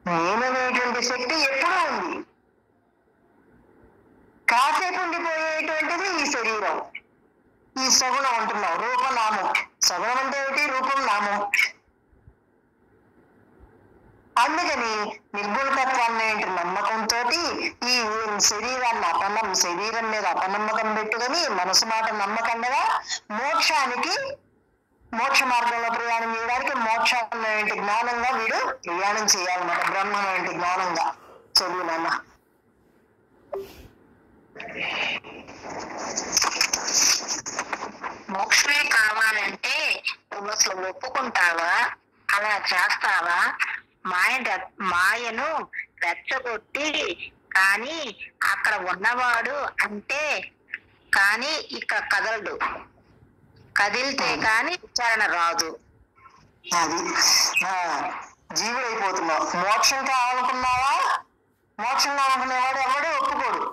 నేననేటువంటి శక్తి ఎప్పుడూ ఉంది. కాసేపు ఉండిపోయేటువంటిది ఈ శరీరం, ఈ సగుణం అంటున్నాం, రూపనామం. సగుణం అంటే ఏమిటి? రూపం, నామం. అందుకని నిర్గుణతత్వాన్ని నమ్మకంతో ఈ శరీరం మీద అపనమ్మకం పెట్టుకొని మనసు మాట నమ్మకండగా మోక్ష మార్గంలో ప్రయాణం చేయడానికి మోక్షం జ్ఞానంగా వీడు ప్రయాణం చేయాలన్నమాట. బ్రహ్మం జ్ఞానంగా. చదువు నాన్న. మోక్షమే కావాలంటే నువ్వు అసలు ఒప్పుకుంటావా? అలా చేస్తావా? మాయను రెచ్చగొట్టి కానీ అక్కడ ఉన్నవాడు అంటే కానీ ఇక్కడ కదలడు, కదిలితే కానీ విచారణ రాదు. అది జీవుడైపోతున్నావు. మోక్షం కావాలనుకున్నావా? మోక్షం కావాలనుకునేవాడు ఎవడు ఒప్పుకోడు.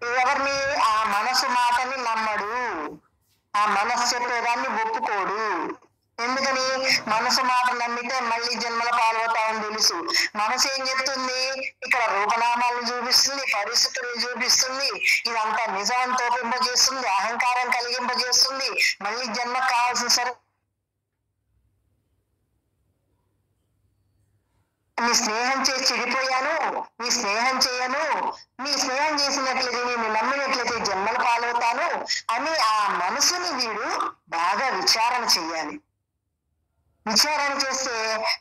ఎవరిని? ఆ మనసు మాటని నమ్మడు, ఆ మనసు చెప్పేదాన్ని ఒప్పుకోడు. ఎందుకని? మనసు మాట నమ్మితే మళ్ళీ జన్మల పాల్గొతామని తెలుసు. మనసు ఏం చెప్తుంది? ఇక్కడ రూపనామాలను చూపిస్తుంది, పరిస్థితులను చూపిస్తుంది, ఇదంతా నిజం తోపింపజేస్తుంది, అహంకారం కలిగింపజేస్తుంది, మళ్ళీ జన్మ కావాల్సిన సరే నీ స్నేహం చేసి చెడిపోయాను, నీ స్నేహం చేయను, నీ స్నేహం చేసినట్లయితే నేను నమ్మినట్లయితే జన్మల పాలవుతాను అని ఆ మనసుని వీడు బాగా విచారణ చెయ్యాలి. విచారణ చేస్తే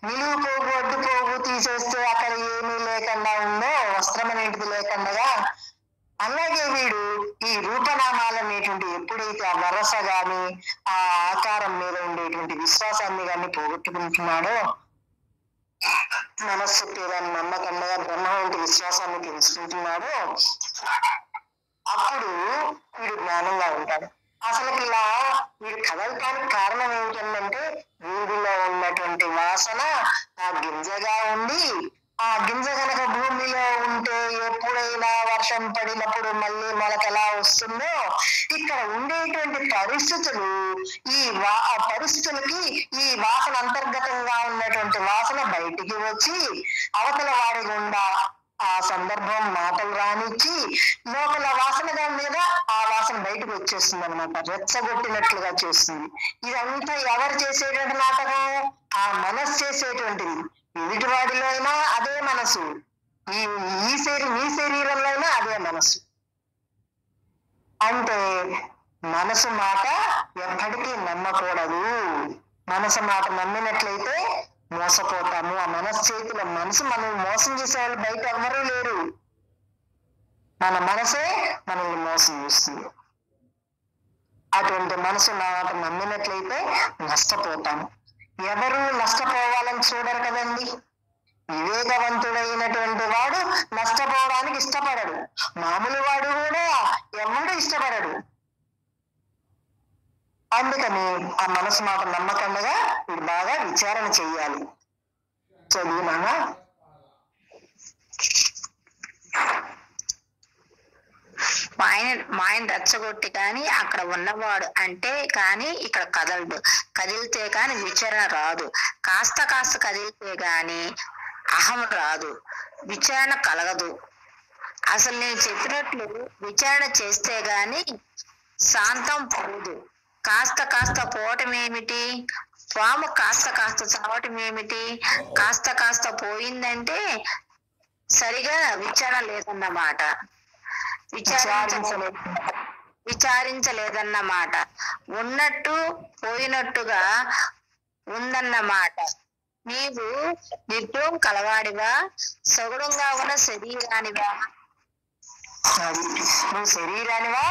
నిలువు పోగు అడ్డు పోగు తీసేస్తే అక్కడ ఏమీ లేకుండా ఉందో, వస్త్రం అనేటిది లేకుండా, అలాగే వీడు ఈ రూపనామాలనేటువంటి ఎప్పుడైతే ఆ వరస గాని ఆ ఆకారం మీద ఉండేటువంటి విశ్వాసాన్ని గాని పోగొట్టుకుంటున్నాడో, మనస్సు చెప్పేదాన్ని నమ్మకంగా బ్రహ్మ వంటి విశ్వాసాన్ని తెలుసుకుంటున్నాడో, అప్పుడు వీడు జ్ఞానంగా ఉంటాడు. అసలు ఇలా వీడు కదలటానికి కారణం ఏమిటంటే వీడిలో ఉన్నటువంటి వాసన ఆ గింజగా ఉండి, ఆ గింజ కనుక భూమిలో ఉంటే ఎప్పుడైనా వర్షం పడినప్పుడు మళ్ళీ మొలకెలా వస్తుందో, ఇక్కడ ఉండేటువంటి పరిస్థితులు పరిస్థితులకి ఈ వాసన అంతర్గతంగా ఉన్నటువంటి వాసన బయటికి వచ్చి అవతల వాడి గుండా ఆ సందర్భం మాటలు రానిచ్చి లోపల వాసన దాని మీద ఆ వాసన బయటకు వచ్చేస్తుంది అనమాట. రెచ్చగొట్టినట్లుగా చేస్తుంది. ఇదంతా ఎవరు చేసేటువంటి నాటకం? ఆ మనస్సు చేసేటువంటిది. ఎదుటి వాడిలో అయినా అదే మనసు, ఈ శరీరంలో అయినా అదే మనసు. అంటే మనసు మాట ఎప్పటికీ నమ్మకూడదు. మనసు మాట నమ్మినట్లయితే మోసపోతాము. ఆ మనసు చేతిలో మనసు మనం మోసం చేసే వాళ్ళు బయట ఎవరూ లేరు. మన మనసే మనల్ని మోసం చేస్తుంది. అటువంటి మనసు మాట నమ్మినట్లయితే నష్టపోతాము. ఎవరు నష్టపోవాలని చూడరు కదండి. వివేకవంతుడైనటువంటి వాడు నష్టపోవడానికి ఇష్టపడడు. మామూలు వాడు కూడా ఎవడు ఇష్టపడడు. అందుకని ఆ మనసు మాట నమ్మకంగా వీడు బాగా విచారణ చెయ్యాలి. చదివినానా? మాయను రెచ్చగొట్టి కానీ అక్కడ ఉన్నవాడు అంటే కానీ ఇక్కడ కదలడు, కదిలితే కానీ విచారణ రాదు. కాస్త కదిలితే గాని అహం రాదు, విచారణ కలగదు. అసలు నేను చెప్పినట్లు విచారణ చేస్తే గాని శాంతం పోదు. కాస్త పోవటం ఏమిటి? పాము కాస్త చావటం ఏమిటి? కాస్త పోయిందంటే సరిగా విచారణ లేదన్నమాట. విచారించలేదన్నమాట. ఉన్నట్టు పోయినట్టుగా ఉందన్నమాట. నీవు నిర్గుణం కలవాడివా, సగుణంగా ఉన్న శరీరానివా? నువ్వు శరీరానివా,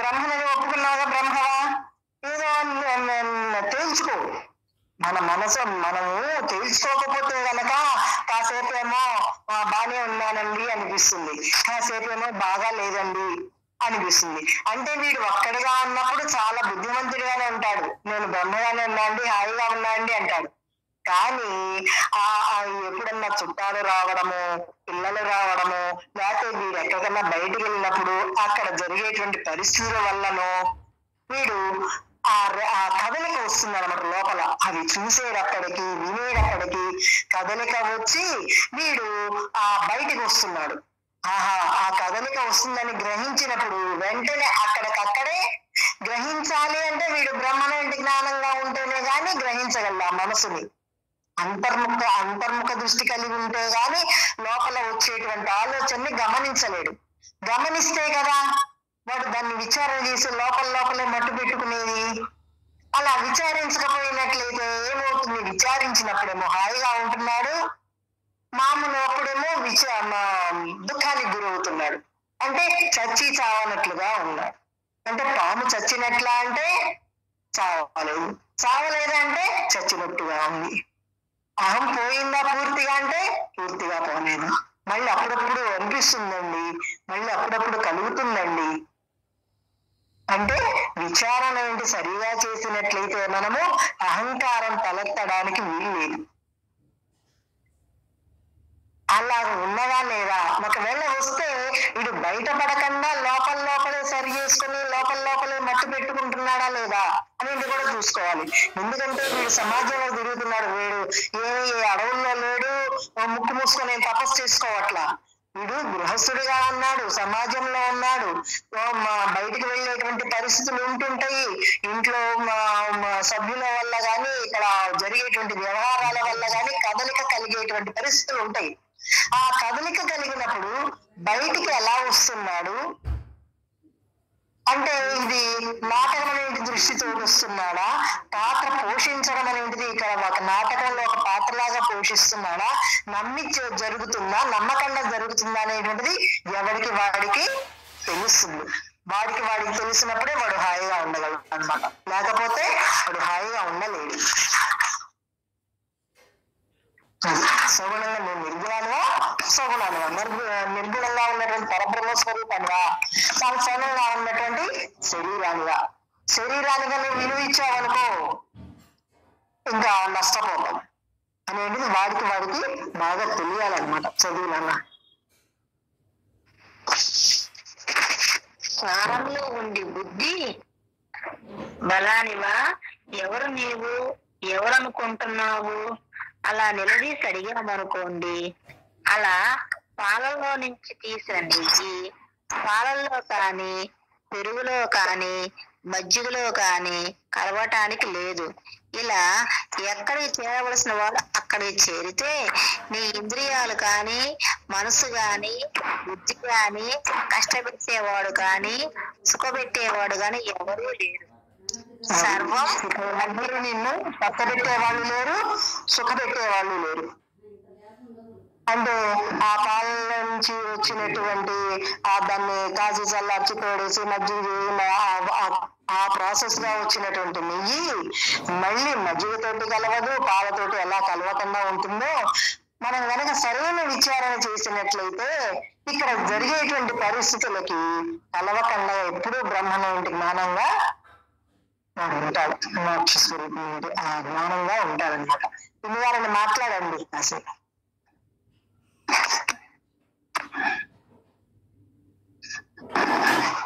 బ్రహ్మని ఒప్పుకున్నావా? బ్రహ్మవా? ఏదో తేల్చుకో. మనము తెలుసుకోకపోతే గనక కాసేపు ఏమో బాగానే ఉన్నానండి అనిపిస్తుంది, కాసేపు ఏమో బాగా లేదండి అనిపిస్తుంది. అంటే వీడు ఒక్కడిగా ఉన్నప్పుడు చాలా బుద్ధిమంతుడిగానే ఉంటాడు. నేను బ్రహ్మగానే ఉన్నా అండి, హాయిగా ఉన్నా అండి అంటాడు. కానీ ఎప్పుడన్నా చుట్టాలు రావడము, పిల్లలు రావడము, లేకపోతే వీడు ఎక్కడికన్నా బయటికి వెళ్ళినప్పుడు అక్కడ జరిగేటువంటి పరిస్థితుల వల్లనో వీడు ఆ కదలిక వస్తుంది అనమాట లోపల. అది చూసేటప్పటికి, వినేటప్పటికి కదలిక వచ్చి వీడు బయటికి వస్తున్నాడు. ఆ కదలిక వస్తుందని గ్రహించినప్పుడు వెంటనే అక్కడికక్కడే గ్రహించాలి అంటే వీడు బ్రహ్మనేంటి జ్ఞానంగా ఉంటేనే గాని గ్రహించగల మనసుని. అంతర్ముఖ దృష్టి కలిగి ఉంటే గాని లోపల వచ్చేటువంటి ఆలోచనని గమనించలేడు. గమనిస్తే కదా వాడు దాన్ని విచారణ చేసి లోపలే మట్టు పెట్టుకునేది. అలా విచారించకపోయినట్లయితే ఏమవుతుంది? విచారించినప్పుడేమో హాయిగా ఉంటున్నాడు, మామూలు అప్పుడేమో దుఃఖానికి గురవుతున్నాడు. అంటే చచ్చి చావనట్లుగా ఉన్నాడు. అంటే పాము చచ్చినట్లా అంటే చావలేదు, చావలేదంటే చచ్చినట్టుగా ఉంది. అహం పోయిందా పూర్తిగా అంటే పూర్తిగా పోలేదు. మళ్ళీ అప్పుడప్పుడు అనిపిస్తుందండి, మళ్ళీ అప్పుడప్పుడు కలుగుతుందండి. అంటే విచారణ ఏంటి సరిగా చేసినట్లయితే మనము అహంకారం తలెత్తడానికి వీలు లేదు. అలా ఉన్నదా లేదా? ఒకవేళ వస్తే వీడు బయటపడకుండా లోపలే సరి చేసుకుని లోపలే మట్టు పెట్టుకుంటున్నాడా లేదా అనేది కూడా చూసుకోవాలి. ఎందుకంటే వీడు సమాజంలో తిరుగుతున్నాడు, వీడు ఏ అడవుల్లో లేడు, ముక్కు మూసుకొని తపస్సు చేసుకోవట్లా. వీడు గృహస్థుడిగా ఉన్నాడు, సమాజంలో ఉన్నాడు, బయటికి వెళ్ళేటువంటి పరిస్థితులు ఉంటుంటాయి. ఇంట్లో సభ్యుల వల్ల గాని ఇక్కడ జరిగేటువంటి వ్యవహారాల వల్ల గాని కదలిక కలిగేటువంటి పరిస్థితులు ఉంటాయి. ఆ కదలిక కలిగినప్పుడు బయటికి ఎలా వస్తున్నాడు అంటే ఇది నాటకం అనేది దృష్టితో వస్తున్నాడా, పాత్ర పోషించడం అనేటిది ఇక్కడ ఒక నాటకంలో ఒక పాత్రలాగా పోషిస్తున్నాడా, నమ్మి జరుగుతుందా నమ్మకంగా జరుగుతుందా అనేటువంటిది ఎవరికి వాడికి తెలుస్తుంది. వాడికి తెలిసినప్పుడే వాడు హాయిగా ఉండగలడు అన్నమాట. లేకపోతే వాడు హాయిగా ఉండలేడు. సగుణంగా నేను నిర్గుణాలుగా సగుణాలుగా నిర్గుణంగా ఉన్నటువంటి పరబ్రహ్మ స్వరూపాలుగా సగుణంగా ఉన్నటువంటి శరీరానిగా నువ్వు విలువ ఇచ్చావనుకో ఇంకా నష్టపోతాం అనేది వాడికి బాగా తెలియాలన్నమాట. చదువులన్నా స్నానంలో ఉండి బుద్ధి బలానివా ఎవరు నీవు ఎవరనుకుంటున్నావు అలా నిలదీసి అడిగామనుకోండి, అలా పాలల్లో నుంచి తీసిన నెయ్యి పాలల్లో కానీ పెరుగులో కానీ మజ్జిగలో కానీ కలవటానికి లేదు. ఇలా ఎక్కడికి చేరవలసిన వాళ్ళు అక్కడికి చేరితే నీ ఇంద్రియాలు కానీ మనసు కానీ బుద్ధి కానీ కష్టపెట్టేవాడు కానీ సుఖపెట్టేవాడు కానీ ఎవరూ లేరు. సర్వం అందరూ నిన్ను కష్టపెట్టే వాళ్ళు లేరు, సుఖ పెట్టేవాళ్ళు లేరు. అంటే ఆ పాలన నుంచి వచ్చినటువంటి దాన్ని కాచి చల్లార్చి తోడేసి మజ్జిగ ఆ ప్రాసెస్ గా వచ్చినటువంటి నెయ్యి మళ్ళీ మజ్జిగతోటి కలవదు, పాలతోటి ఎలా కలవకుండా ఉంటుందో మనం కనుక సరైన విచారణ చేసినట్లయితే ఇక్కడ జరిగేటువంటి పరిస్థితులకి కలవకుండా ఎప్పుడూ బ్రహ్మనేంటి జ్ఞానంగా ఉంటాడు, మోక్ష స్వరూపం ఏంటి ఆ జ్ఞానంగా ఉంటాడనమాట. పిన్ని గారిని మాట్లాడండి కాసేపు.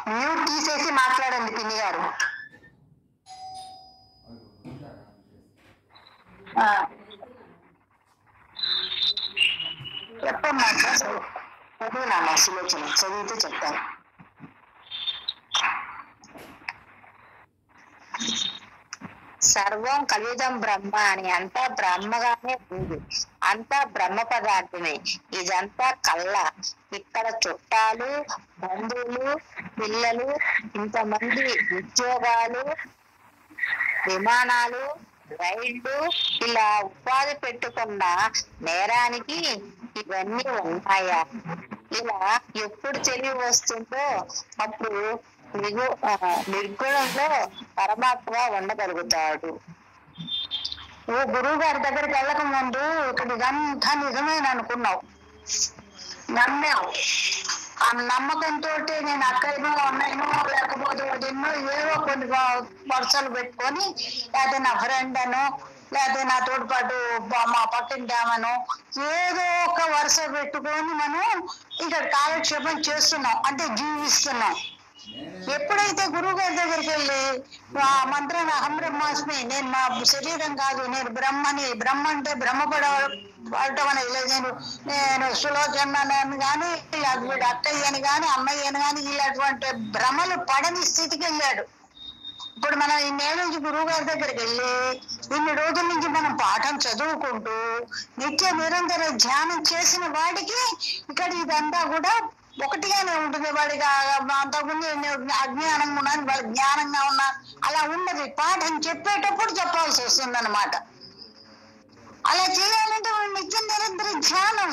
మ్యూట్ తీసేసి మాట్లాడండి పిన్ని గారు. చెప్పమ్మా. చదువు నాన్న సులోచన చదివితే చెప్తాను. సర్వం కలియుగం బ్రహ్మ అని అంతా బ్రహ్మగానే ఉంది, అంతా బ్రహ్మ పదార్థమే. ఇదంతా కళ్ళ. ఇక్కడ చుట్టాలు బంధువులు పిల్లలు ఇంతమంది ఉద్యోగాలు విమానాలు రైళ్లు ఇలా ఉపాధి పెట్టుకున్న నేరానికి ఇవన్నీ ఉన్నాయా? ఇలా ఎప్పుడు తెలివి వస్తుందో అప్పుడు నిర్గుణంలో పరమాత్మ ఉండగలుగుతాడు. ఓ గురువు గారి దగ్గరికి వెళ్ళక ముందు ఇక్కడ ఇదంతా నిజమేని అనుకున్నావు, నమ్మావు. ఆ నమ్మకంతో నేను అక్కడేమో ఉన్నాను లేకపోతే ఎన్నో ఏవో కొన్ని వరుసలు పెట్టుకొని లేదా నా ఫ్రెండ్ అను లేదా నా తోడుపాటు మా పక్కింటామను ఏదో ఒక వరుస పెట్టుకొని మనం ఇక్కడ కాలక్షేపం చేస్తున్నాం, అంటే జీవిస్తున్నాం. ఎప్పుడైతే గురువు గారి దగ్గరికి వెళ్ళి ఆ మంత్రాన్ని అహం బ్రహ్మాస్మి, నేను మా శరీరం కాదు, నేను బ్రహ్మని, బ్రహ్మ అంటే బ్రహ్మపడటం అనేది లేదు, నేను సులోచనని కానీ వీడు అక్కయ్యని కానీ అమ్మయ్యని కానీ ఇలాంటి భ్రమలు పడని స్థితికి వెళ్ళాడు. ఇప్పుడు మనం ఇన్నేళ్ళ నుంచి గురువు గారి దగ్గరికి వెళ్ళి ఇన్ని రోజుల నుంచి మనం పాఠం చదువుకుంటూ నిత్య నిరంతర ధ్యానం చేసిన వాడికి ఇక్కడ ఇదంతా కూడా ఒకటిగానే ఉంటుంది. వాడికి అంతకుముందు అజ్ఞానం ఉన్నాను, వాడు జ్ఞానంగా ఉన్నా అలా ఉన్నది. పాఠం చెప్పేటప్పుడు చెప్పాల్సి వస్తుంది అన్నమాట. అలా చేయాలంటే వాడు నిత్య నిరంతర ధ్యానం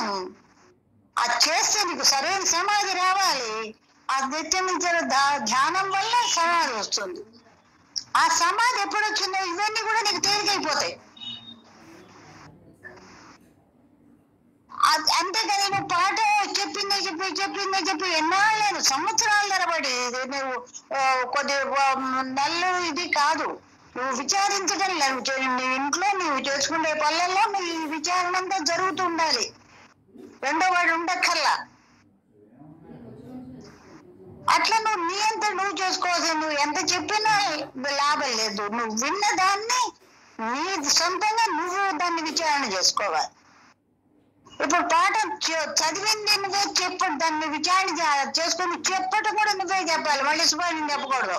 అది చేస్తే నీకు సరైన సమాధి రావాలి. ఆ నిత్య నిరంతర ధ్యానం వల్ల సమాధి వస్తుంది. ఆ సమాధి ఎప్పుడు వచ్చిందో ఇవన్నీ కూడా నీకు తేలికైపోతాయి. అంతేకాదు నువ్వు పాట చెప్పి ఎన్నాళ్ళు సంవత్సరాల తరబడి నువ్వు కొద్ది నెలలు ఇది కాదు, నువ్వు విచారించడం లేదు. నీ ఇంట్లో నువ్వు చేసుకునే పనులలో నీ విచారణ అంతా జరుగుతూ ఉండాలి. రెండో వాడు ఉండక్కర్లా. అట్లా నువ్వు నీ అంతా నువ్వు చేసుకోవాల్సి, నువ్వు ఎంత చెప్పినా లాభం లేదు. నువ్వు విన్న దాన్ని నీ సొంతంగా నువ్వు దాన్ని విచారణ చేసుకోవాలి. ఇప్పుడు పాఠం చదివింది నువ్వే చెప్పు, దాన్ని విచారణ చేసుకుని చెప్పటం కూడా నువ్వే చెప్పాలి, మళ్ళీ సుభాషిని చెప్పకూడదు.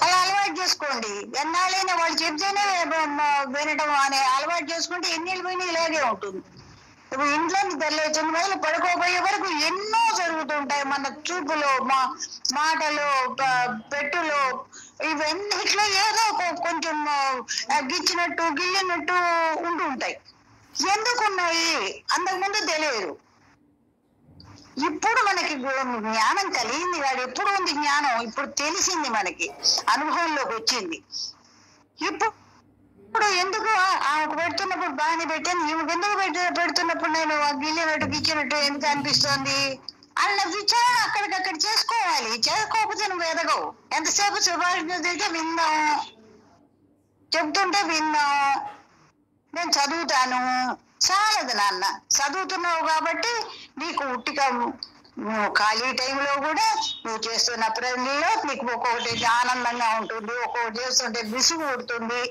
అలా అలవాటు చేసుకోండి. ఎన్నాళ్ళైనా వాళ్ళు చెప్తేనే వినటం అనే అలవాటు చేసుకుంటే ఎన్నేళ్ళు పోయినా ఇలాగే ఉంటుంది. ఇప్పుడు ఇంట్లో తెల్లొచ్చిన మొదలు పడుకోబోయే వరకు ఎన్నో జరుగుతుంటాయి. మన చూపులో, మాటలు, పెట్టులో, ఇవన్నిట్లో ఏదో కొంచెం గిచ్చినట్టు గిల్లినట్టు ఉంటుంటాయి. ఎందుకున్నాయి అంతకుముందు తెలియదు. ఇప్పుడు మనకి జ్ఞానం కలిగింది. వాడు ఎప్పుడు ఉంది జ్ఞానం, ఇప్పుడు తెలిసింది, మనకి అనుభవంలోకి వచ్చింది. ఇప్పుడు ఎందుకు ఆమెకు పెడుతున్నప్పుడు బాగానే పెట్టాను, ఈమెకు ఎందుకు పెడుతున్నప్పుడు నేను గిల్లినట్టు గిచ్చినట్టు ఎందుకు అనిపిస్తోంది అన్న విచారణ అక్కడికక్కడ చేసుకోవాలి. చేసుకోకపోతే నువ్వు ఎదగవు. ఎంతసేపు సుభాషిణ తింటే విందాం, చెప్తుంటే విందాం, నేను చదువుతాను, చాలదు నాన్న. చదువుతున్నావు కాబట్టి నీకు ఉట్టిగా ఖాళీ టైంలో కూడా నువ్వు చేస్తున్న పనుల్లో నీకు ఒక్కొక్కటి ఆనందంగా ఉంటుంది, ఒక్కొక్కటి చేస్తుంటే విసుగు పుడుతుంది,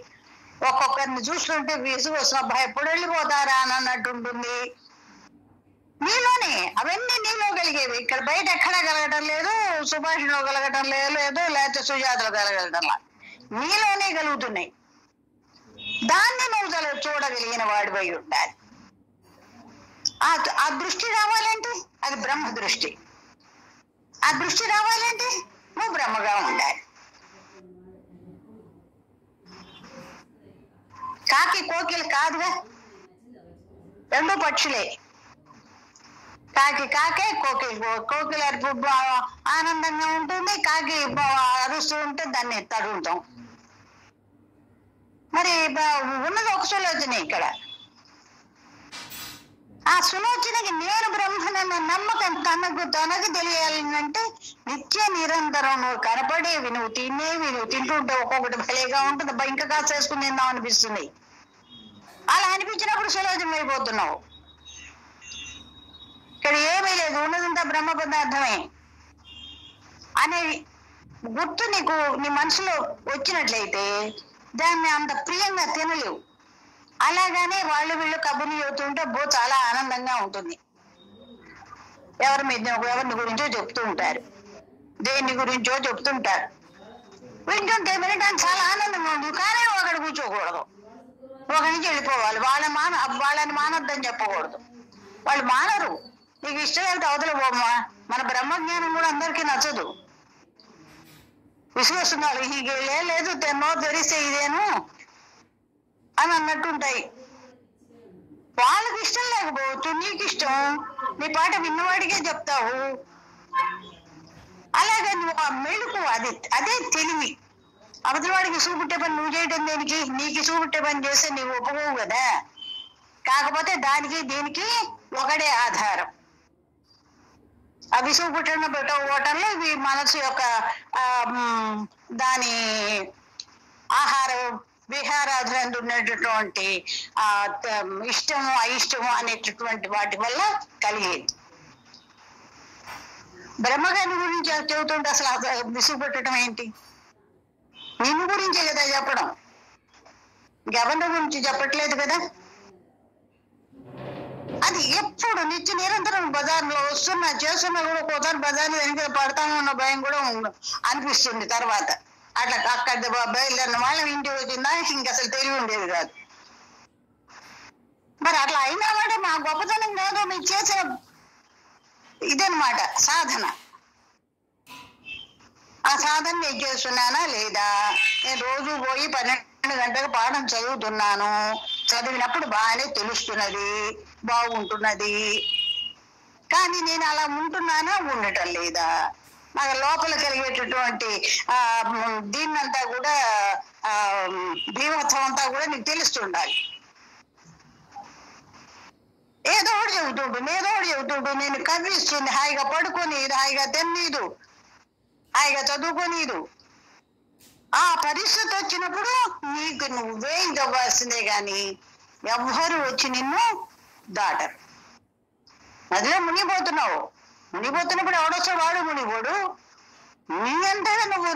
ఒక్కొక్కరిని చూస్తుంటే విసుగు వస్తున్నా ఎప్పుడు వెళ్ళిపోతారా అని అన్నట్టు ఉంటుంది. నీలోనే అవన్నీ నీలో కలిగేవి. ఇక్కడ బయట ఎక్కడా కలగటం లేదు, సుభాషిణలో కలగటం లేదు, లేకపోతే సుజాతలో కలగటం లేదు, నీలోనే కలుగుతున్నాయి. దాన్ని నువ్వు చూడగలిగిన వాడిపై ఉండాలి. ఆ దృష్టి రావాలంటే అది బ్రహ్మ దృష్టి. ఆ దృష్టి రావాలంటే నువ్వు బ్రహ్మగా ఉండాలి. కాకి కోకిలు కాదుగా, రెండు పక్షులే. కాకి కాకే, కోకిల అరుపు ఆనందంగా ఉంటుంది, కాకి అరుస్తూ ఉంటే దాన్ని తడుగుతాం. మరి ఉన్నది ఒక సులోచన. ఇక్కడ ఆ సులోచనకి నేను బ్రహ్మనన్న నమ్మకం తనకు తెలియాలంటే నిత్య నిరంతరం నువ్వు కనపడేవి, నువ్వు తినేవి, నువ్వు తింటుంటే ఒక్కొక్కటి భలేగా ఉంటుంది, ఇంకా కాస్త చేసుకుని తిందాం అనిపిస్తుంది. అలా అనిపించినప్పుడు సులోచన అయిపోతున్నావు. ఇక్కడ ఏమీ లేదు, ఉన్నదంతా బ్రహ్మ పదార్థమే అనే గుర్తు నీకు నీ మనసులో వచ్చినట్లయితే దాన్ని అంత ప్రియంగా తినలేవు. అలాగానే వాళ్ళు వీళ్ళు కబుర్లు చెబుతుంటే చాలా ఆనందంగా ఉంటుంది. ఎవరిని గురించో చెప్తూ ఉంటారు, దేని గురించో చెప్తుంటారు. వింటుంటే వినడానికి చాలా ఆనందంగా ఉంటుంది. కానీ ఒకటి కూర్చోకూడదు, ఒకరి నుంచి వెళ్ళిపోవాలి. వాళ్ళని మానొద్దని చెప్పకూడదు. వాళ్ళు మానరు. నీకు ఇష్టం వెళ్తే అవతల పోమ్మా. మన బ్రహ్మజ్ఞానం కూడా అందరికీ నచ్చదు. విశ్వస్తున్నాడు లేదు, తెన్నో తెరిస్తే ఇదేను అని అన్నట్టుంటాయి. వాళ్ళకి ఇష్టం లేకపోవచ్చు, నీకు ఇష్టం, నీ పాట విన్నవాడికే చెప్తావు. అలాగే నువ్వు ఆ మెళుకు, అదే తెలివి. అవతల వాడికి చూపుట్టే పని నువ్వు చేయటం దేనికి? నీకు చూపుట్టే పని చేస్తే నీవు ఒప్పుకోవు కదా. కాకపోతే దానికి దీనికి ఒకటే ఆధారం. ఆ విసుగు పెట్టడంలో ఇవి మనసు యొక్క దాని ఆహార విహారాదులందు ఉండేటటువంటి ఇష్టము అయిష్టము అనేటటువంటి వాటి వల్ల కలిగేది. బ్రహ్మగారి గురించి చెబుతుంటే అసలు విసుగు పెట్టడం ఏంటి? నిన్ను గురించే కదా చెప్పడం, ఇంకెవరి గురించి చెప్పట్లేదు కదా. అది ఎప్పుడు నిత్య నిరంతరం బజార్లో వస్తున్నా చేస్తున్నా కూడా పోతాను, బజార్లో వెనక పడతాము అన్న భయం కూడా అనిపిస్తుంది. తర్వాత అట్లా అక్కడ బయలుదేరిన వాళ్ళ ఇంటికి వచ్చిందా ఇంక అసలు తెలివి ఉండేది కాదు. మరి అట్లా అయినా కూడా మా గొప్పతనం కాదు, మీరు చేసిన ఇదనమాట సాధన. ఆ సాధన నేను చేస్తున్నానా లేదా? నేను రోజు పోయి 12 గంటలకు పాఠం చదువుతున్నాను, చదివినప్పుడు బాగానే తెలుస్తున్నది, బాగుంటున్నది. కానీ నేను అలా ఉంటున్నానా ఉండటం లేదా? నాకు లోపల కలిగేటటువంటి దీన్నంతా కూడా భీమత్వం అంతా కూడా నీకు తెలుస్తుండాలి. ఏదో ఒకటి చెబుతుంటు నేను కవ్విస్తుంది, హాయిగా పడుకొని హాయిగా తిన్నీదు, హాయిగా చదువుకోనీదు. ఆ పరిస్థితి వచ్చినప్పుడు నీకు నువ్వే ఇవ్వాల్సిందే గాని ఎవ్వరు వచ్చి నిన్ను దాటరు. నదిలో మునిగిపోతున్నప్పుడు ఎవడొచ్చో వాడు మునిగిపోడు. నీ అంతగా నువ్వు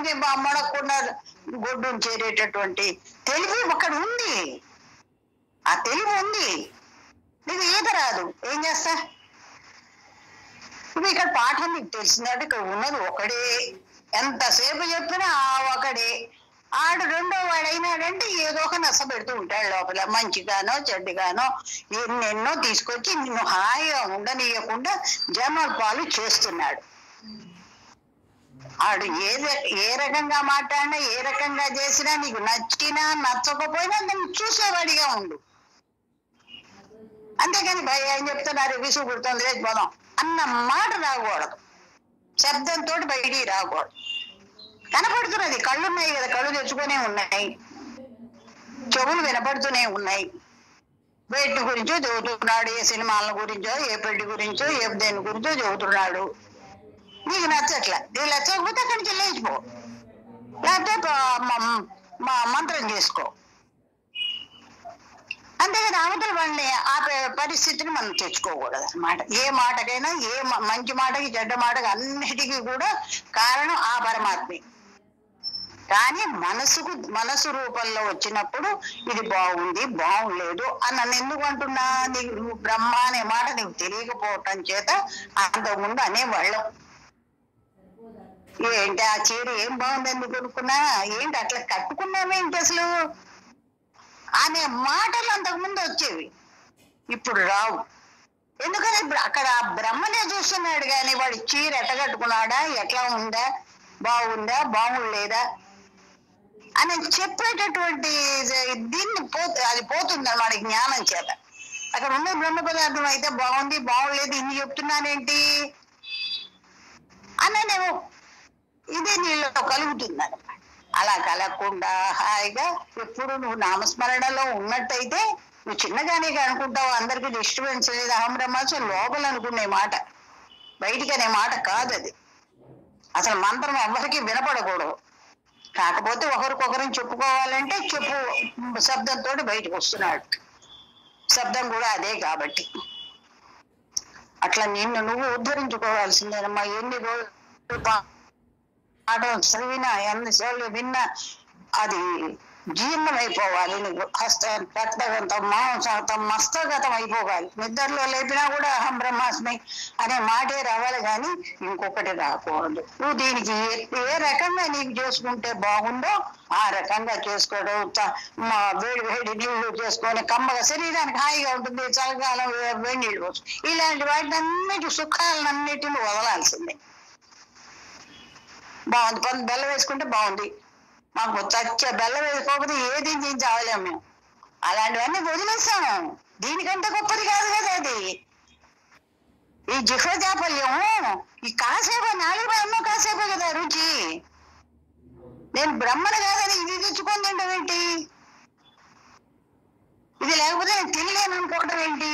మడకుండా గొడ్డు చేరేటటువంటి తెలివి అక్కడ ఉంది. ఆ తెలివి ఉంది, నీకు ఈత రాదు, ఏం చేస్తా? ఇప్పుడు ఇక్కడ పాఠం నీకు తెలిసినట్టు ఇక్కడ ఉన్నది ఒకడే, ఎంతసేపు చెప్పినా ఆ ఒకడే. ఆడు రెండో వాడు అయినాడంటే ఏదో ఒక నస పెడుతూ ఉంటాడు లోపల, మంచిగానో చెడ్డగానో ఎన్నెన్నో తీసుకొచ్చి నిన్ను హాయిగా ఉండనీయకుండా జన్మల పాలు చేస్తున్నాడు. ఆడు ఏ రకంగా మాట్లాడినా ఏ రకంగా చేసినా నీకు నచ్చినా నచ్చకపోయినా దాన్ని చూసేవాడిగా ఉండు. అంతేగాని భయ ఏం చెప్తున్నారు, విసుగు పుడుతుంది రేపు పోదాం అన్న మాట రాకూడదు, శబ్దంతో బయటికి రాకూడదు. కనపడుతున్నది, కళ్ళున్నాయి కదా, కళ్ళు తెచ్చుకునే ఉన్నాయి, చెవులు వినపడుతూనే ఉన్నాయి. వేటి గురించో చదువుతున్నాడు, ఏ సినిమాల గురించో ఏ పెళ్లి గురించో ఏ దేని గురించో చదువుతున్నాడు. నీకు నచ్చట్లా, నీకు నచ్చకపోతే అక్కడి నుంచి లేచిపో, లేకపోతే మంత్రం చేసుకో. అంతేగాని అవతల వాళ్ళని ఆపే పరిస్థితిని మనం తెచ్చుకోకూడదు అన్నమాట. ఏ మాటకైనా, ఏ మంచి మాటకి చెడ్డ మాటకి అన్నిటికీ కూడా కారణం ఆ పరమాత్మే. కానీ మనసు రూపంలో వచ్చినప్పుడు ఇది బాగుంది బాగులేదు అని నన్ను ఎందుకు అంటున్నా? నీకు బ్రహ్మ అనే మాట నీకు తెలియకపోవటం చేత అంతకుముందు అనేవాళ్ళం. ఏంటి ఆ చీర ఏం బాగుంది ఎందుకు కొనుక్కున్నా, ఏంటి అట్లా కట్టుకున్నామేంటి అసలు అనే మాటలు అంతకుముందు వచ్చేవి, ఇప్పుడు రావు. ఎందుకని ఇప్పుడు అక్కడ బ్రహ్మనే చూస్తున్నాడు కానీ వాడి చీర ఎట్ట కట్టుకున్నాడా, ఎట్లా ఉందా, బాగుందా బాగుండలేదా అని చెప్పేటటువంటి దీన్ని అది పోతుంది అన్నమాట జ్ఞానం చేత. అక్కడ ఉన్న బ్రహ్మ పదార్థం అయితే బాగుంది బాగుండలేదు ఇన్ని చెప్తున్నానేంటి అన్ననేమో ఇదే నీళ్ళలో కలుగుతుంది అన్నమాట. అలా కలగకుండా హాయిగా ఎప్పుడు నువ్వు నామస్మరణలో ఉన్నట్టయితే నువ్వు చిన్నగానే అనుకుంటావు, అందరికీ డిస్టర్బెన్స్ లేదు. అహం బ్రహ్మాస్మి లోపల అనుకునే మాట, బయటికి అనే మాట కాదు అది. అసలు మంత్రం ఎవరికి వినపడకూడదు. కాకపోతే ఒకరికొకరిని చెప్పుకోవాలంటే శబ్దంతో బయటకు వస్తున్నాడు, శబ్దం కూడా అదే కాబట్టి అట్లా నిన్ను నువ్వు ఉద్ధరించుకోవాల్సిందేనమ్మా. ఎన్ని రోజులు పాఠం చదివినా ఎన్నిసార్లు విన్నా అది జీర్ణమైపోవాలి. నువ్వు రక్తగతం మాంసగతం మస్తగతం అయిపోవాలి. నిద్రలో లేపినా కూడా అహం బ్రహ్మాస్మి అనే మాటే రావాలి కానీ ఇంకొకటి రాకూడదు. నువ్వు దీనికి ఏ రకంగా నీకు చేసుకుంటే బాగుందో ఆ రకంగా చేసుకోవడం. వేడి నీళ్లు చేసుకొని కమ్మగా శరీరానికి హాయిగా ఉంటుంది, చలికాలం వేడి నీళ్ళు పోసు, ఇలాంటి వాటిని అన్నిటి సుఖాలన్నిటిని వదలాల్సిందే. బాగుంది, బెల్లం వేసుకుంటే బాగుంది, మాకు బెల్లం వేసుకోకపోతే ఏది చావలేము మేము, అలాంటివన్నీ వదిలేస్తాము. దీనికంటే గొప్పది కాదు కదా అది. ఈ జిహ్వ చాపల్యం ఈ కాసేపు 4 ఎన్నో కాసేపే కదా రుచి. నేను బ్రహ్మను కాదని ఇది తెచ్చుకొని తింటాం ఏంటి? ఇది లేకపోతే నేను తినలేను అనుకోవటం ఏంటి?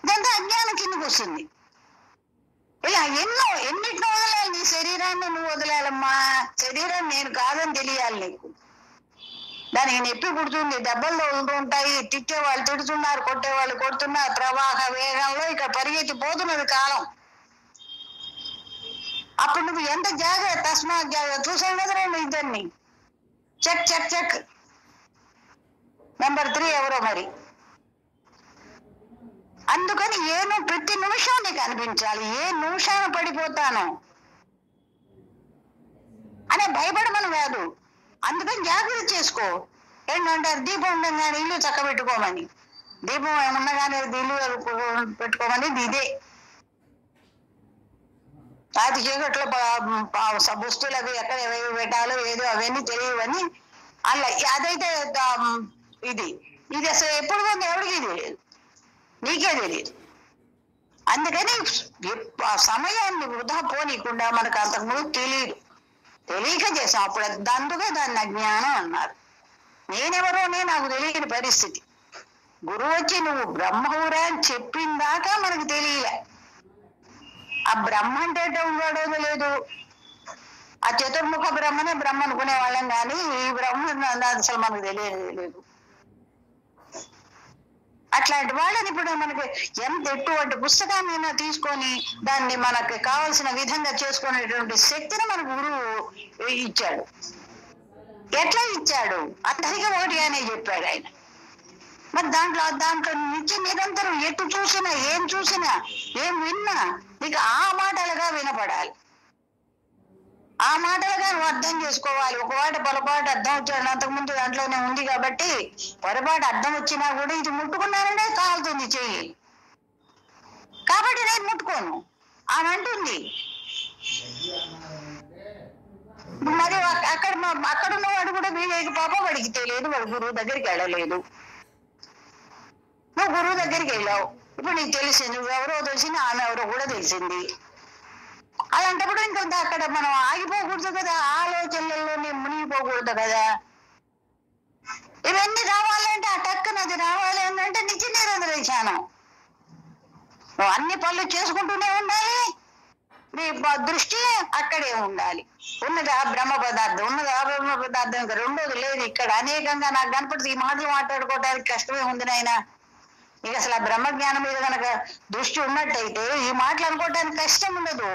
ఇదంతా అజ్ఞానం కిందకు వస్తుంది. ఇలా ఎన్నిటిని వదలాలి? నీ శరీరాన్ని నువ్వు వదలాలమ్మా. శరీరం నేను కాదని తెలియాలి నీకు. దానికి నొప్పి పుడుతుంది, దెబ్బలు తగులుతూ ఉంటాయి, తిట్టేవాళ్ళు తిడుతున్నారు, కొట్టేవాళ్ళు కొడుతున్నారు, ప్రవాహ వేగంలో ఇక్కడ పరిగెత్తి పోతున్నది కాలం. అప్పుడు నువ్వు ఎంత జాగ్రత్త, తస్మాత్ జాగ్రత్త. చూసావు కదా రెండు ఇద్దరిని, చెక్ చెక్ చెక్. నెంబర్ 3 ఎవరో మరి. అందుకని ప్రతి నిమిషం నీకు అనిపించాలి, ఏ నిమిషాన పడిపోతాను అనే భయపడమని కాదు. అందుకని జాగ్రత్త చేసుకో. ఏంటంటారు, దీపం ఉండగానే ఇల్లు చక్కబెట్టుకోమని. దీపం ఏమన్నగానే ఇల్లు పెట్టుకోమని ఇదే. రాతి చీకట్లో వస్తువులు అవి ఎక్కడ ఏవి పెట్టాలో ఏదో అవన్నీ తెలియవని అలా. అదైతే ఇది అసలు ఎప్పుడు ఉంది ఎవరికి తెలియదు, నీకే తెలియదు. అందుకని సమయాన్ని వృధా పోనీయకుండా, మనకు అంతకుముందు తెలియక చేసాం. అప్పుడు అందుకే దాన్ని అజ్ఞానం అన్నారు. నేనెవరో నాకు తెలియని పరిస్థితి. గురువు వచ్చి నువ్వు బ్రహ్మవురా అని చెప్పిందాకా మనకు తెలియలే. ఆ బ్రహ్మ అంటే ఉండడో లేదు. ఆ చతుర్ముఖ బ్రహ్మనే బ్రహ్మ అనుకునే వాళ్ళం, కానీ ఈ బ్రహ్మ అసలు మనకు తెలియలేదు. అట్లాంటి వాళ్ళని ఇప్పుడు మనకి ఎటువంటి పుస్తకాన్ని తీసుకొని దాన్ని మనకి కావాల్సిన విధంగా చేసుకునేటువంటి శక్తిని మన గురువు ఇచ్చాడు. ఎట్లా ఇచ్చాడు? అందరికీ ఒకటి అనే చెప్పాడు ఆయన. మరి దాంట్లో నుంచి నిరంతరం ఎటు చూసినా, ఏం చూసినా, ఏం విన్నా నీకు ఆ మాటలుగా వినపడాలి, ఆ మాటలుగా నువ్వు అర్థం చేసుకోవాలి. ఒక మాట పొరపాటు అర్థం వచ్చాడు, అంతకుముందు దాంట్లోనే ఉంది కాబట్టి పొరపాటు అర్థం వచ్చినా కూడా ఇది ముట్టుకున్నానంటే కాలుతుంది చెయ్యి, కాబట్టి నేను ముట్టుకోను అని అంటుంది. మరి అక్కడున్న వాడు కూడా వీళ్ళకి పాపం వాడికి తెలియదు, వాడు గురువు దగ్గరికి వెళ్ళలేదు. నువ్వు గురువు దగ్గరికి వెళ్ళావు, ఇప్పుడు నీకు తెలిసింది, నువ్వెవరో తెలిసింది, ఆమె ఎవరో కూడా తెలిసింది. అలాంటప్పుడు ఇంకా అక్కడ మనం ఆగిపోకూడదు కదా, ఆలోచనలలోనే మునిగిపోకూడదు కదా. ఇవన్నీ రావాలంటే ఆ టక్కున అది రావాలి అంటే నిజ నిరంతర ధ్యానం. నువ్వు అన్ని పనులు చేసుకుంటూనే ఉండాలి, నీ దృష్టి అక్కడే ఉండాలి. ఉన్నది ఆ బ్రహ్మ పదార్థం, ఉన్నది ఆ బ్రహ్మ పదార్థం, ఇంకా రెండోది లేదు. ఇక్కడ అనేకంగా నాకు కనపడుతుంది. ఈ మాటలు మాట్లాడుకోవడానికి కష్టమే ఉంది నాయన. నీకు అసలు ఆ బ్రహ్మ జ్ఞానం మీద కనుక దృష్టి ఉన్నట్టయితే ఈ మాటలు అనుకోవడానికి కష్టం ఉండదు.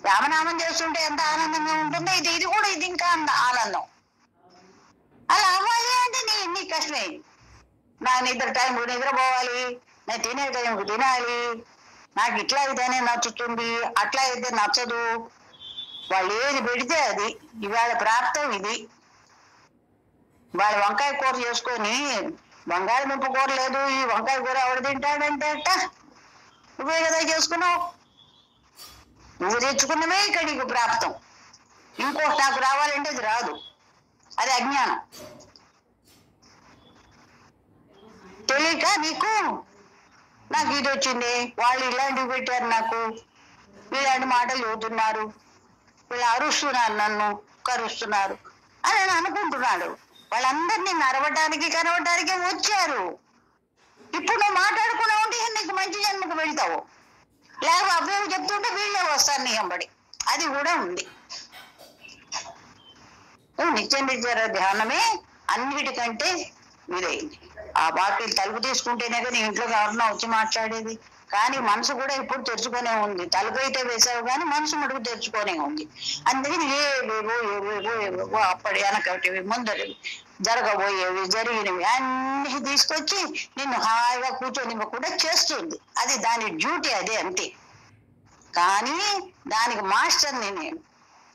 రామనామం చేస్తుంటే ఎంత ఆనందంగా ఉంటుందో ఇది కూడా ఇంకా ఆనందం. అలా అవ్వాలి అంటే నీ కష్టమే. నా నిద్ర టైంకు నిద్రపోవాలి, నేను తినే టైంకు తినాలి, నాకు ఇట్లా అయితేనే నచ్చుతుంది, అట్లా అయితే నచ్చదు. వాళ్ళు ఏది పెడితే అది. ఇవాళ ప్రాప్తం ఇది. వాళ్ళు వంకాయ కూర చేసుకొని బంగాళదుంప కూర లేదు, ఈ వంకాయ కూర ఎవడు తింటాడంటే అట్ట నువ్వే కదా చేసుకున్నావు. నువ్వు తెచ్చుకున్నవే ఇక్కడ నీకు ప్రాప్తం. ఇంకోటి నాకు రావాలంటే అది రాదు, అది అజ్ఞానం. తెలియక నీకు నాకు ఇది వచ్చింది, వాళ్ళు ఇలాంటివి పెట్టారు, నాకు ఇలాంటి మాటలు చదువుతున్నారు, వీళ్ళు అరుస్తున్నారు, నన్ను కరుస్తున్నారు అని నేను అనుకుంటున్నాడు. వాళ్ళందరినీ నరవటానికి కరవటానికి వచ్చారు. ఇప్పుడు నువ్వు మాట్లాడుకున్నా ఉంటే నీకు మంచి జన్మకు వెళ్తావు, లేకపోతే అవేవి చెప్తుంటే వీళ్ళే వస్తారు నీ వెంబడి. అది కూడా ఉంది. నిత్య ధ్యానమే అన్నిటికంటే ఇదైంది. ఆ బాటిల్ తలుపు తీసుకుంటేనే కదా ఇంట్లో ఎవరన్నా వచ్చి మాట్లాడేది. కానీ మనసు కూడా ఇప్పుడు తెరుచుకొనే ఉంది. తలుపు అయితే వేసావు కానీ మనసు మటుకు తెరుచుకొనే ఉంది. అందుకని ఏవేవో అప్పటి వెనకటివి ముందరివి జరగబోయేవి జరిగినవి అన్ని తీసుకొచ్చి నిన్ను హాయిగా కూర్చొనివ్వకుండా చేస్తుంది. అది దాని డ్యూటీ, అదే అంతే. కానీ దానికి మాస్టర్ని నేను,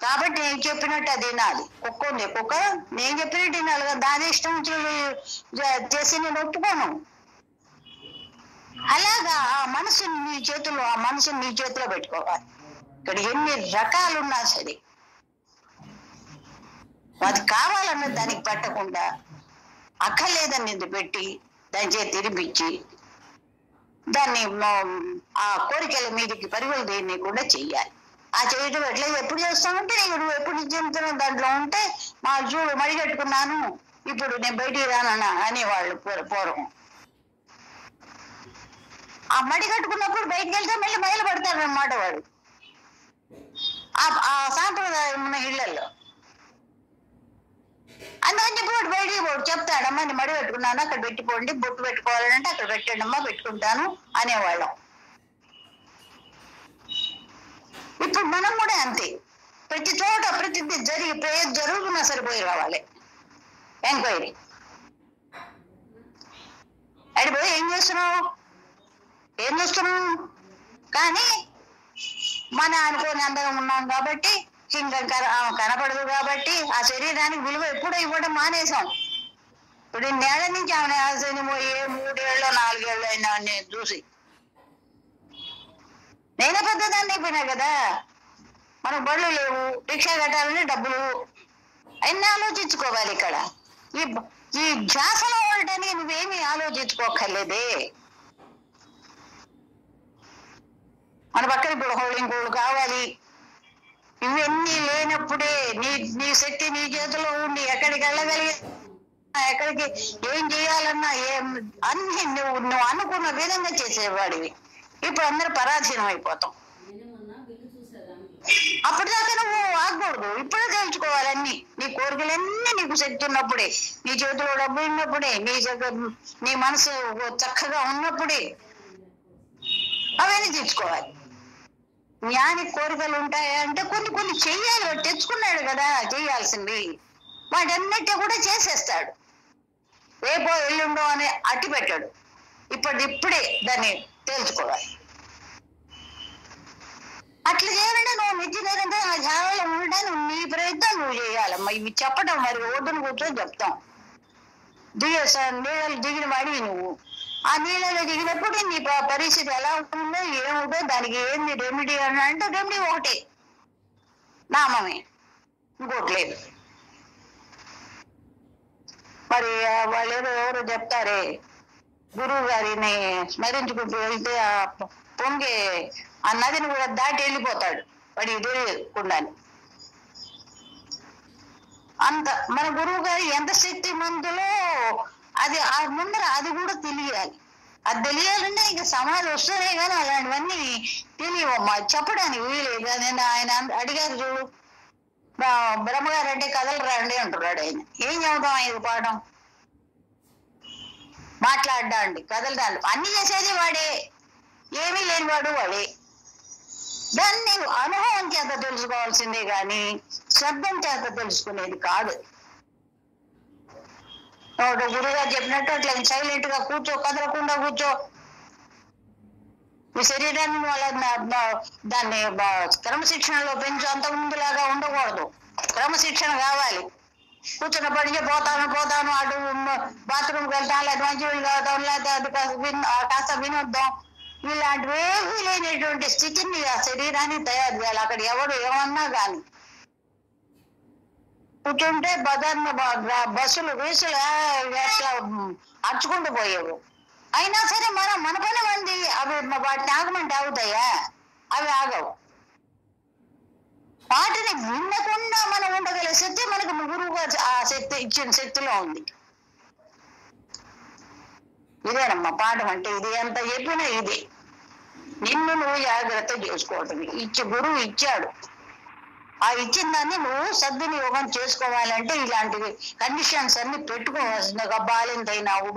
కాబట్టి నేను చెప్పినట్టు అది వినాలి. కుక్క ఉంది, కుక్క నేను చెప్పినట్టు వినాలి కదా. దాని ఇష్టం చేసి నేను ఒప్పుకోను. అలాగా ఆ మనసుని నీ చేతిలో పెట్టుకోవాలి. ఇక్కడ ఎన్ని రకాలున్నా సరే అది కావాలన్నది దానికి పెట్టకుండా అక్కర్లేదని ఇది పెట్టి దాని చేతి తిరిపించి దాన్ని ఆ కోరికల మీదకి పరుగులు దేన్ని కూడా చెయ్యాలి. ఆ చేయటం ఎట్లా ఎప్పుడు చేస్తామంటే నువ్వు ఎప్పుడు నిజంగా దాంట్లో ఉంటే మా చూడు మడి కట్టుకున్నాను, ఇప్పుడు నేను బయటికి రానన్నా అనేవాళ్ళు పూర్వం. ఆ మడి కట్టుకున్నప్పుడు బయటికి వెళ్తే మళ్ళీ మైలు పడతారు అన్నమాట వాడు. ఆ సాంప్రదాయం ఉన్న ఇళ్లలో అందుకని చెప్పి వాడు బయటికి పోడు, చెప్తాడమ్మా నేను మడి పెట్టుకున్నాను, అక్కడ పెట్టిపోండి, బొట్టు పెట్టుకోవాలంటే అక్కడ పెట్టండి అమ్మా, పెట్టుకుంటాను అనేవాళ్ళం. ఇప్పుడు మనం కూడా అంతే, ప్రతి చోట ప్రతిదీ జరుగుతున్నా సరిపోయి రావాలి ఎంక్వైరీ. అడిపోయి ఏం చేస్తున్నావు, ఏం చూస్తున్నావు? కానీ మన అనుకోని అందరం ఉన్నాం కాబట్టి, ఇంకా కనపడదు కాబట్టి ఆ శరీరానికి విలువ ఎప్పుడో ఇవ్వడం మానేసాం. ఇప్పుడు నేల నుంచి ఆమె ఆశని ఏ 3 ఏళ్ళు 4 ఏళ్ళు అయినా నేను చూసి నేనే పెద్దదాన్ని అయిపోయినా కదా. మనకు బళ్ళు లేవు, రిక్షా కట్టాలని డబ్బులు, అన్నీ ఆలోచించుకోవాలి. ఇక్కడ ఈ ధ్యాసలో ఉండటానికి నువ్వేమీ ఆలోచించుకోక్కర్లేదే. మన పక్కన ఇప్పుడు ఇంకోళ్ళు కావాలి, ఇవన్నీ లేనప్పుడే నీ శక్తి నీ చేతిలో ఉండి ఎక్కడికి వెళ్ళగలిగి, ఎక్కడికి ఏం చేయాలన్నా అన్ని నువ్వు అనుకున్న విధంగా చేసేవాడివి. ఇప్పుడు అందరూ పరాధీనం అయిపోతాం. అప్పటిదాకా నువ్వు ఆగకూడదు, ఇప్పుడే తెలుసుకోవాలి అన్ని. నీ కోరికలన్నీ నీకు శక్తి ఉన్నప్పుడే, నీ చేతిలో డబ్బు ఉన్నప్పుడే, నీ మనసు చక్కగా ఉన్నప్పుడే అవన్నీ తీర్చుకోవాలి. జ్ఞాని కోరికలు ఉంటాయంటే కొన్ని చెయ్యాలి, తెచ్చుకున్నాడు కదా చేయాల్సింది, వాటన్నిటి కూడా చేసేస్తాడు. రేపో ఎల్లుండో అని అట్టి పెట్టాడు, ఇప్పుడే దాన్ని తేల్చుకోవాలి. అట్లా చేయాలంటే నువ్వు నిత్యనేరంటే ఆ ధ్యానంలో ఉండడానికి నీ ప్రయత్నం నువ్వు చేయాలమ్మా. ఇవి చెప్పడం మరి ఓటును కూర్చొని చెప్తాం. నీళ్ళలో దిగిన వాడివి నువ్వు. ఆ నీళ్ళలో దిగినప్పుడు నీ పరిస్థితి ఎలా ఉంటుందో ఏముందో దానికి ఏంది రెమెడీ అని అంటే రెమెడీ ఒకటే, నామమే, ఇంకోటి లేదు. మరి వాళ్ళు ఎవరో చెప్తారే, గురువు గారిని స్మరించుకుంటూ వెళ్తే ఆ పొంగే ఆ నదిని కూడా దాటి వెళ్ళిపోతాడు, వాడికి తెలియకుండానే. అంత మన గురువు గారు ఎంత శక్తిమంతులో అది ఆ ముందర అది కూడా తెలియాలి. అది తెలియాలంటే ఇంకా సమాధి వస్తేనే కానీ అలాంటివన్నీ తెలియవమ్మా, చెప్పడానికి వీలేదు. ఆయన అడిగారు చూడు, బ్రహ్మగారు అంటే కథలు రండి అంటున్నాడు ఆయన. ఏం చెబుతాం ఆయన పాఠం? మాట్లాడ్డా అండి, కథలు దాంట్లో అన్ని చేసేది వాడే, ఏమీ లేనివాడు వాడే. దాన్ని అనుభవం చేత తెలుసుకోవాల్సిందే గాని శబ్దం చేత తెలుసుకునేది కాదు. గురుగారు చెప్పినట్టు అట్లా సైలెంట్ గా కూర్చో, కదలకుండా కూర్చో. ఈ శరీరాన్ని దాన్ని క్రమశిక్షణలో పెంచు, అంతకు ముందులాగా ఉండకూడదు. క్రమశిక్షణ కావాలి. కూర్చున్న పడికే పోతాను అటు బాత్రూమ్కి వెళ్తాను, లేదా మంచినీళ్ళు తాగుతాం, లేదా అది కాస్త వినొద్దాం. ఇలాంటివి ఏమీ లేనటువంటి స్థితిని ఆ శరీరాన్ని తయారు చేయాలి. అక్కడ ఎవరు ఏమన్నా కానీ కూర్చుంటే బస్సులు వీసులు ఎట్లా అర్చుకుంటూ పోయేవు. అయినా సరే మన పని మంది అవి వాటిని ఆగమంటే ఆగుతాయా? అవి ఆగవు. వాటిని వినకుండా మనం ఉండగలిగే శక్తి మనకు గురువుగా ఆ శక్తి ఇచ్చిన శక్తిలో ఉంది. ఇదేనమ్మా పాఠం అంటే. ఇది ఎంత చెప్పినా ఇది నిన్ను నువ్వు జాగ్రత్త చేసుకోవటం. గురువు ఇచ్చాడు, ఆ ఇచ్చిన దాన్ని నువ్వు సద్వినియోగం చేసుకోవాలంటే ఇలాంటివి కండిషన్స్ అన్ని పెట్టుకోవాల్సింది.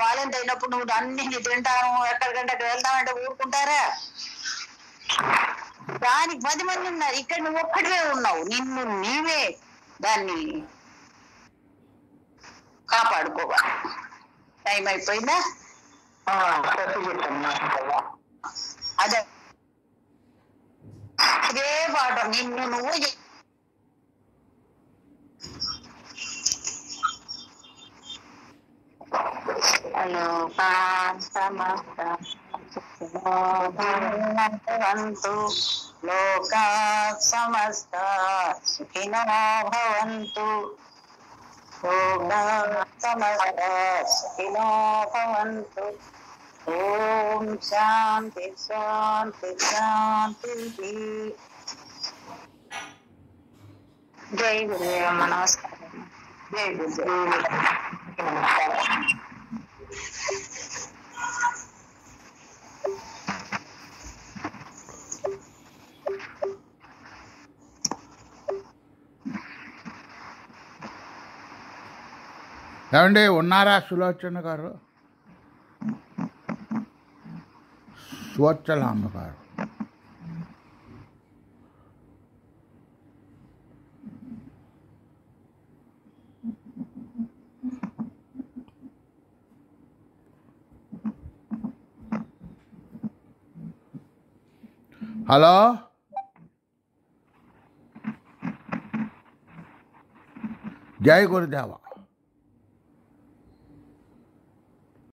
బాలింతైనప్పుడు నువ్వు అన్ని తింటాను, ఎక్కడికంటే వెళ్తామంటే ఊరుకుంటారా? దానికి 10 మంది ఉన్నారు, ఇక్కడ నువ్వు ఒక్కటివే ఉన్నావు. నిన్ను నీవే దాన్ని కాపాడుకోవాలి. టైం అయిపోయిందా? అదే ఇదే పాఠం. నిన్ను నువ్వు భవంతు లోకా సమస్త సుఖినో భవంతు. లోకా సమస్త సుఖినో భవంతు. ఓం శాంతి శాంతి శాంతి. జై గురుదేవమ్మ. నమస్కారం. జై గురుదేవ. నమస్కారం. ఏమండి ఉన్నారా సులోచన గారు? సువచ్చలామ్మ గారు హలో, జై గురుదేవ.